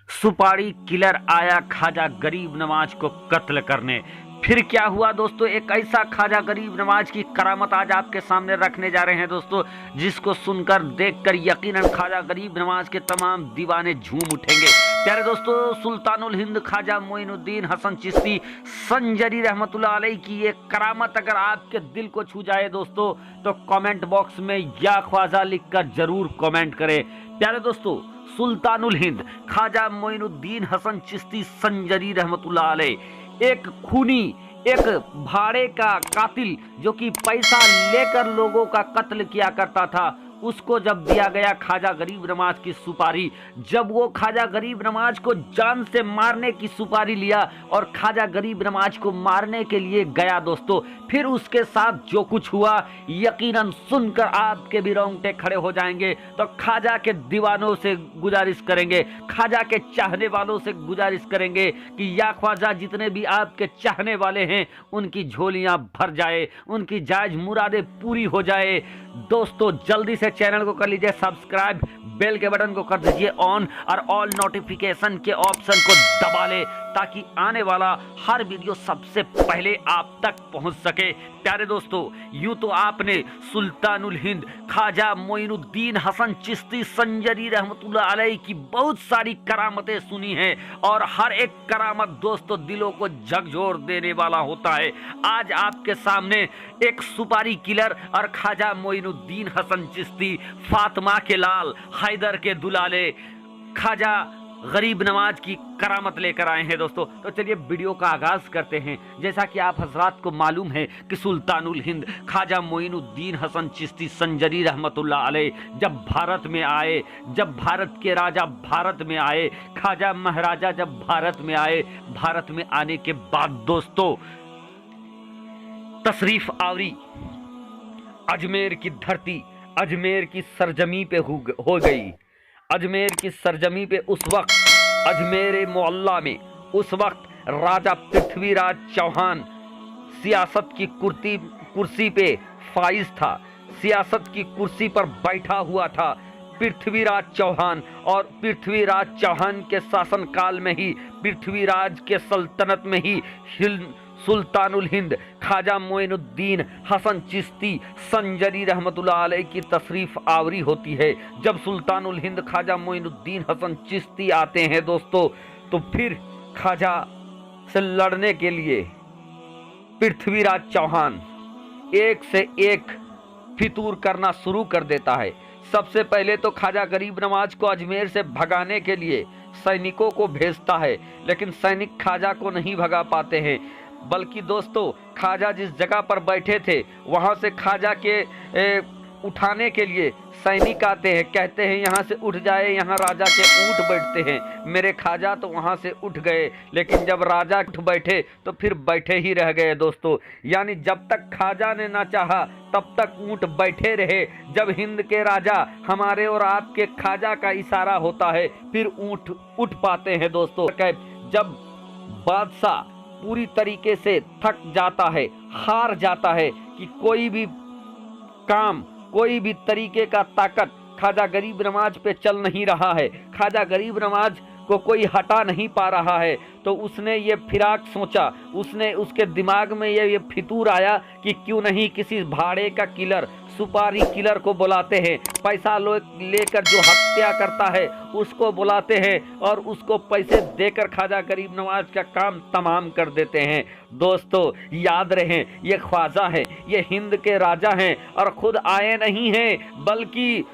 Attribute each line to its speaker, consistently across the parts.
Speaker 1: सुपारी किलर आया ख्वाजा गरीब नवाज को कत्ल करने। फिर क्या हुआ दोस्तों, एक ऐसा ख्वाजा गरीब नवाज की करामत आज आपके सामने रखने जा रहे हैं दोस्तों, जिसको सुनकर देखकर यकीनन ख्वाजा गरीब नवाज के तमाम दीवाने झूम उठेंगे। प्यारे दोस्तों, सुल्तानुल हिंद ख्वाजा मोइनुद्दीन हसन चिश्ती संजरी रहमतुल्लाह अलैह की ये करामत अगर आपके दिल को छू जाए दोस्तों, तो कमेंट बॉक्स में या ख्वाजा लिखकर जरूर कमेंट करें। प्यारे दोस्तों, सुल्तानुल हिंद ख्वाजा मोइनुद्दीन हसन चिश्ती संजरी रहमतुल्लाह अलैह एक खूनी, एक भाड़े का कातिल जो कि पैसा लेकर लोगों का कत्ल किया करता था, उसको जब दिया गया ख्वाजा गरीब नवाज की सुपारी, जब वो ख्वाजा गरीब नवाज को जान से मारने की सुपारी लिया और ख्वाजा गरीब नवाज को मारने के लिए गया दोस्तों, फिर उसके साथ जो कुछ हुआ यकीनन सुनकर आपके भी रोंगटे खड़े हो जाएंगे। तो ख्वाजा के दीवानों से गुजारिश करेंगे, ख्वाजा के चाहने वालों से गुजारिश करेंगे कि या ख्वाजा जितने भी आपके चाहने वाले हैं उनकी झोलियां भर जाए, उनकी जायज मुरादें पूरी हो जाए। दोस्तों, जल्दी से चैनल को कर लीजिए सब्सक्राइब, बेल के बटन को कर दीजिए ऑन और ऑल नोटिफिकेशन के ऑप्शन को दबा ले, ताकि आने वाला हर वीडियो सबसे पहले आप तक पहुंच सके। प्यारे दोस्तों, यूं तो आपने सुल्तानुल हिंद ख्वाजा मोइनुद्दीन हसन चिश्ती संजरी रहमतुल्लाह अलैह की बहुत सारी करामतें सुनी हैं और हर एक करामत दोस्तों दिलों को झकझोर देने वाला होता है। आज आपके सामने एक सुपारी किलर और ख्वाजा मोइनुद्दीन हसन चिश्ती, फातिमा के लाल, हैदर के दुलाले, ख्वाजा गरीब नवाज की करामत लेकर आए हैं दोस्तों। तो चलिए वीडियो का आगाज करते हैं। जैसा कि आप हजरात को मालूम है कि सुल्तानुल हिंद ख्वाजा मोइनुद्दीन हसन चिश्ती संजरी रहमतुल्लाह अलैह जब भारत में आए, जब भारत के राजा भारत में आए, ख्वाजा महाराजा जब भारत में आए, भारत में आने के बाद दोस्तों तशरीफ आवरी अजमेर की धरती, अजमेर की सरजमी पे हो गई। अजमेर की सरजमी पे उस वक्त अजमेर मोहल्ला में उस वक्त राजा पृथ्वीराज चौहान सियासत की कुर्सी पे फाइज था, सियासत की कुर्सी पर बैठा हुआ था पृथ्वीराज चौहान। और पृथ्वीराज चौहान के शासनकाल में ही, पृथ्वीराज के सल्तनत में ही सुल्तानुल हिंद ख्वाजा मोइनुद्दीन हसन चिश्ती संजरी रहमतुल्लाह अलैह की तशरीफ आवरी होती है। जब सुल्तानुल हिंद ख्वाजा मोइनुद्दीन हसन चिश्ती आते हैं दोस्तों, तो फिर ख्वाजा से लड़ने के लिए पृथ्वीराज चौहान एक से एक फितूर करना शुरू कर देता है। सबसे पहले तो ख्वाजा गरीब नवाज को अजमेर से भगाने के लिए सैनिकों को भेजता है, लेकिन सैनिक ख्वाजा को नहीं भगा पाते हैं, बल्कि दोस्तों ख्वाजा जिस जगह पर बैठे थे वहां से ख्वाजा के उठाने के लिए सैनिक आते हैं, कहते हैं यहाँ से उठ जाए, यहाँ राजा के ऊँट बैठते हैं। मेरे ख्वाजा तो वहाँ से उठ गए, लेकिन जब राजा उठ बैठे तो फिर बैठे ही रह गए दोस्तों। यानी जब तक ख्वाजा ने ना चाहा तब तक ऊँट बैठे रहे। जब हिंद के राजा हमारे और आपके ख्वाजा का इशारा होता है फिर ऊँट उठ पाते हैं दोस्तों। जब बादशाह पूरी तरीके से थक जाता है, हार जाता है कि कोई भी काम, कोई भी तरीके का ताकत ख्वाजा गरीब नवाज पे चल नहीं रहा है, ख्वाजा गरीब नवाज को कोई हटा नहीं पा रहा है, तो उसने ये फिराक सोचा, उसने उसके दिमाग में ये फितूर आया कि क्यों नहीं किसी भाड़े का किलर, सुपारी किलर को बुलाते हैं, पैसा लेकर जो हत्या करता है उसको बुलाते हैं और उसको पैसे देकर ख्वाजा गरीब नवाज का काम तमाम कर देते हैं। दोस्तों याद रहे, ये ख्वाजा है, ये हिंद के राजा हैं और खुद आए नहीं हैं, बल्कि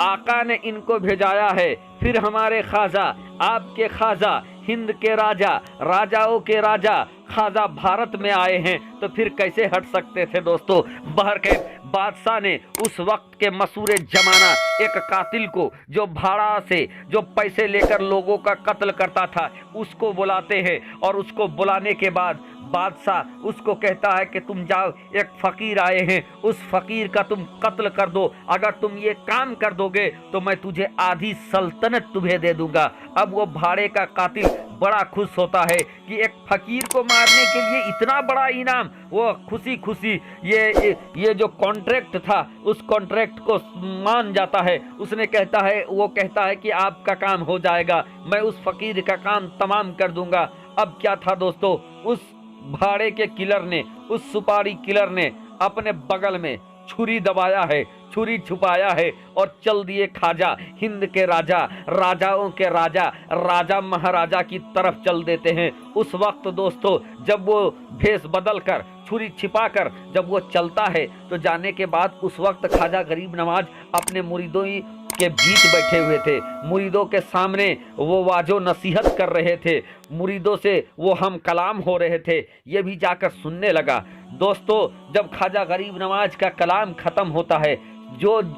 Speaker 1: आका ने इनको भेजाया है। फिर हमारे ख्वाजा, आपके ख्वाजा, हिंद के राजा, राजाओं के राजा ख्वाजा भारत में आए हैं, तो फिर कैसे हट सकते थे दोस्तों। बहर के बादशाह ने उस वक्त के मशहूर जमाना एक कातिल को, जो भाड़ा से, जो पैसे लेकर लोगों का कत्ल करता था, उसको बुलाते हैं और उसको बुलाने के बाद बादशाह उसको कहता है कि तुम जाओ, एक फकीर आए हैं, उस फकीर का तुम कत्ल कर दो, अगर तुम ये काम कर दोगे तो मैं तुझे आधी सल्तनत तुम्हें दे दूंगा। अब वो भाड़े का कातिल बड़ा खुश होता है कि एक फकीर को मारने के लिए इतना बड़ा इनाम। वो खुशी खुशी ये जो कॉन्ट्रैक्ट था उस कॉन्ट्रैक्ट को मान जाता है। उसने वो कहता है कि आपका काम हो जाएगा, मैं उस फकीर का काम तमाम कर दूंगा। अब क्या था दोस्तों, उस भाड़े के किलर ने, उस सुपारी किलर ने अपने बगल में छुरी दबाया है, छुरी छुपाया है और चल दिए खाजा, हिंद के राजा, राजाओं के राजा, राजा महाराजा की तरफ चल देते हैं। उस वक्त दोस्तों जब वो भेष बदल कर, छुरी छिपा कर जब वो चलता है, तो जाने के बाद उस वक्त ख्वाजा गरीब नवाज अपने मुरीदों के बीच बैठे हुए थे। मुरीदों के सामने वो वाजो नसीहत कर रहे थे, मुरीदों से वो हम कलाम हो रहे थे। ये भी जाकर सुनने लगा। दोस्तों जब ख्वाजा गरीब नवाज का कलाम खत्म होता है,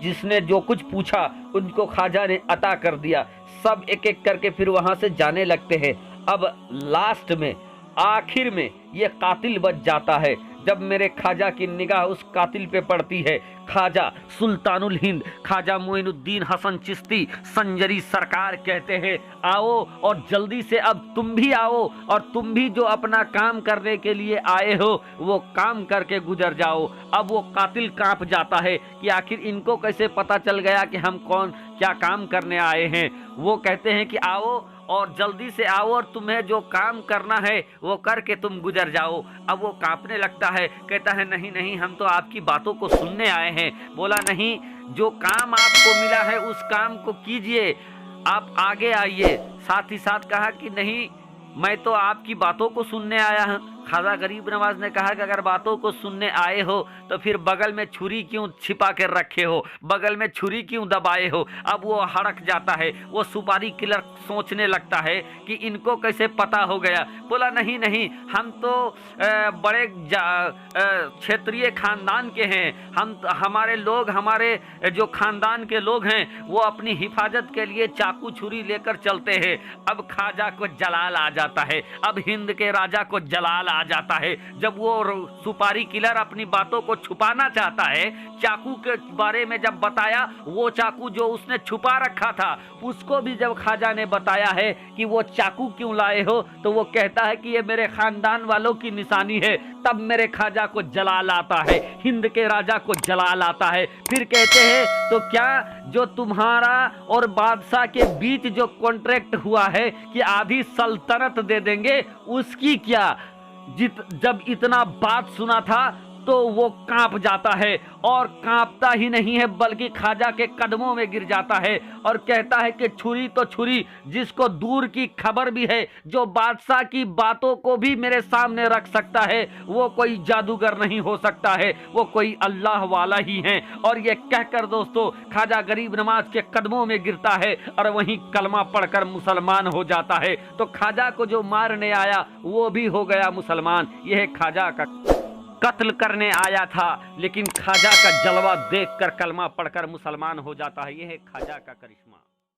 Speaker 1: जिसने जो कुछ पूछा उनको ख्वाजा ने अता कर दिया। सब एक एक करके फिर वहां से जाने लगते हैं। अब लास्ट में, आखिर में ये कातिल बच जाता है। जब मेरे ख्वाजा की निगाह उस कातिल पे पड़ती है, ख्वाजा सुल्तानुल हिंद ख्वाजा मोइनुद्दीन हसन चिश्ती संजरी सरकार कहते हैं, आओ और जल्दी से अब तुम भी आओ और तुम भी जो अपना काम करने के लिए आए हो वो काम करके गुजर जाओ। अब वो कातिल कांप जाता है कि आखिर इनको कैसे पता चल गया कि हम कौन क्या काम करने आए हैं। वो कहते हैं कि आओ और जल्दी से आओ और तुम्हें जो काम करना है वो करके तुम गुजर जाओ। अब वो कांपने लगता है, कहता है नहीं नहीं, हम तो आपकी बातों को सुनने आए हैं। बोला नहीं, जो काम आपको मिला है उस काम को कीजिए, आप आगे आइए। साथ ही साथ कहा कि नहीं, मैं तो आपकी बातों को सुनने आया हूँ। ख्वाजा गरीब नवाज ने कहा कि अगर बातों को सुनने आए हो तो फिर बगल में छुरी क्यों छिपा कर रखे हो, बगल में छुरी क्यों दबाए हो। अब वो हड़क जाता है। वो सुपारी किलर सोचने लगता है कि इनको कैसे पता हो गया। बोला नहीं नहीं, हम तो बड़े क्षेत्रीय खानदान के हैं, हमारे लोग, हमारे जो खानदान के लोग हैं वो अपनी हिफाजत के लिए चाकू छुरी लेकर चलते हैं। अब ख्वाजा को जलाल आ जाता है, अब हिंद के राजा को जलाल आ जाता है। जब वो सुपारी किलर अपनी बातों को छुपाना चाहता है, चाकू के बारे में जब बताया, वो चाकू जो उसने छुपा रखा था उसको भी जब ख्वाजा ने बताया है कि वो चाकू क्यों लाए हो, तो वो कहता है कि ये मेरे खानदान वालों की निशानी है। तब मेरे ख्वाजा को जलाल आता है, हिंद के राजा को जलाल आता है। फिर कहते हैं तो क्या जो तुम्हारा और बादशाह के बीच जो कॉन्ट्रैक्ट हुआ है कि आधी सल्तनत दे देंगे, उसकी क्या। जब इतना बात सुना था तो वो कांप जाता है, और कांपता ही नहीं है बल्कि ख्वाजा के कदमों में गिर जाता है और कहता है कि छुरी तो छुरी, जिसको दूर की खबर भी है, जो बादशाह की बातों को भी मेरे सामने रख सकता है, वो कोई जादूगर नहीं हो सकता है, वो कोई अल्लाह वाला ही है। और ये कहकर दोस्तों ख्वाजा गरीब नवाज के कदमों में गिरता है और वहीं कलमा पढ़कर मुसलमान हो जाता है। तो ख्वाजा को जो मारने आया वो भी हो गया मुसलमान। यह ख्वाजा का कत्ल करने आया था, लेकिन ख्वाजा का जलवा देखकर कलमा पढ़कर मुसलमान हो जाता है। यह है ख्वाजा का करिश्मा।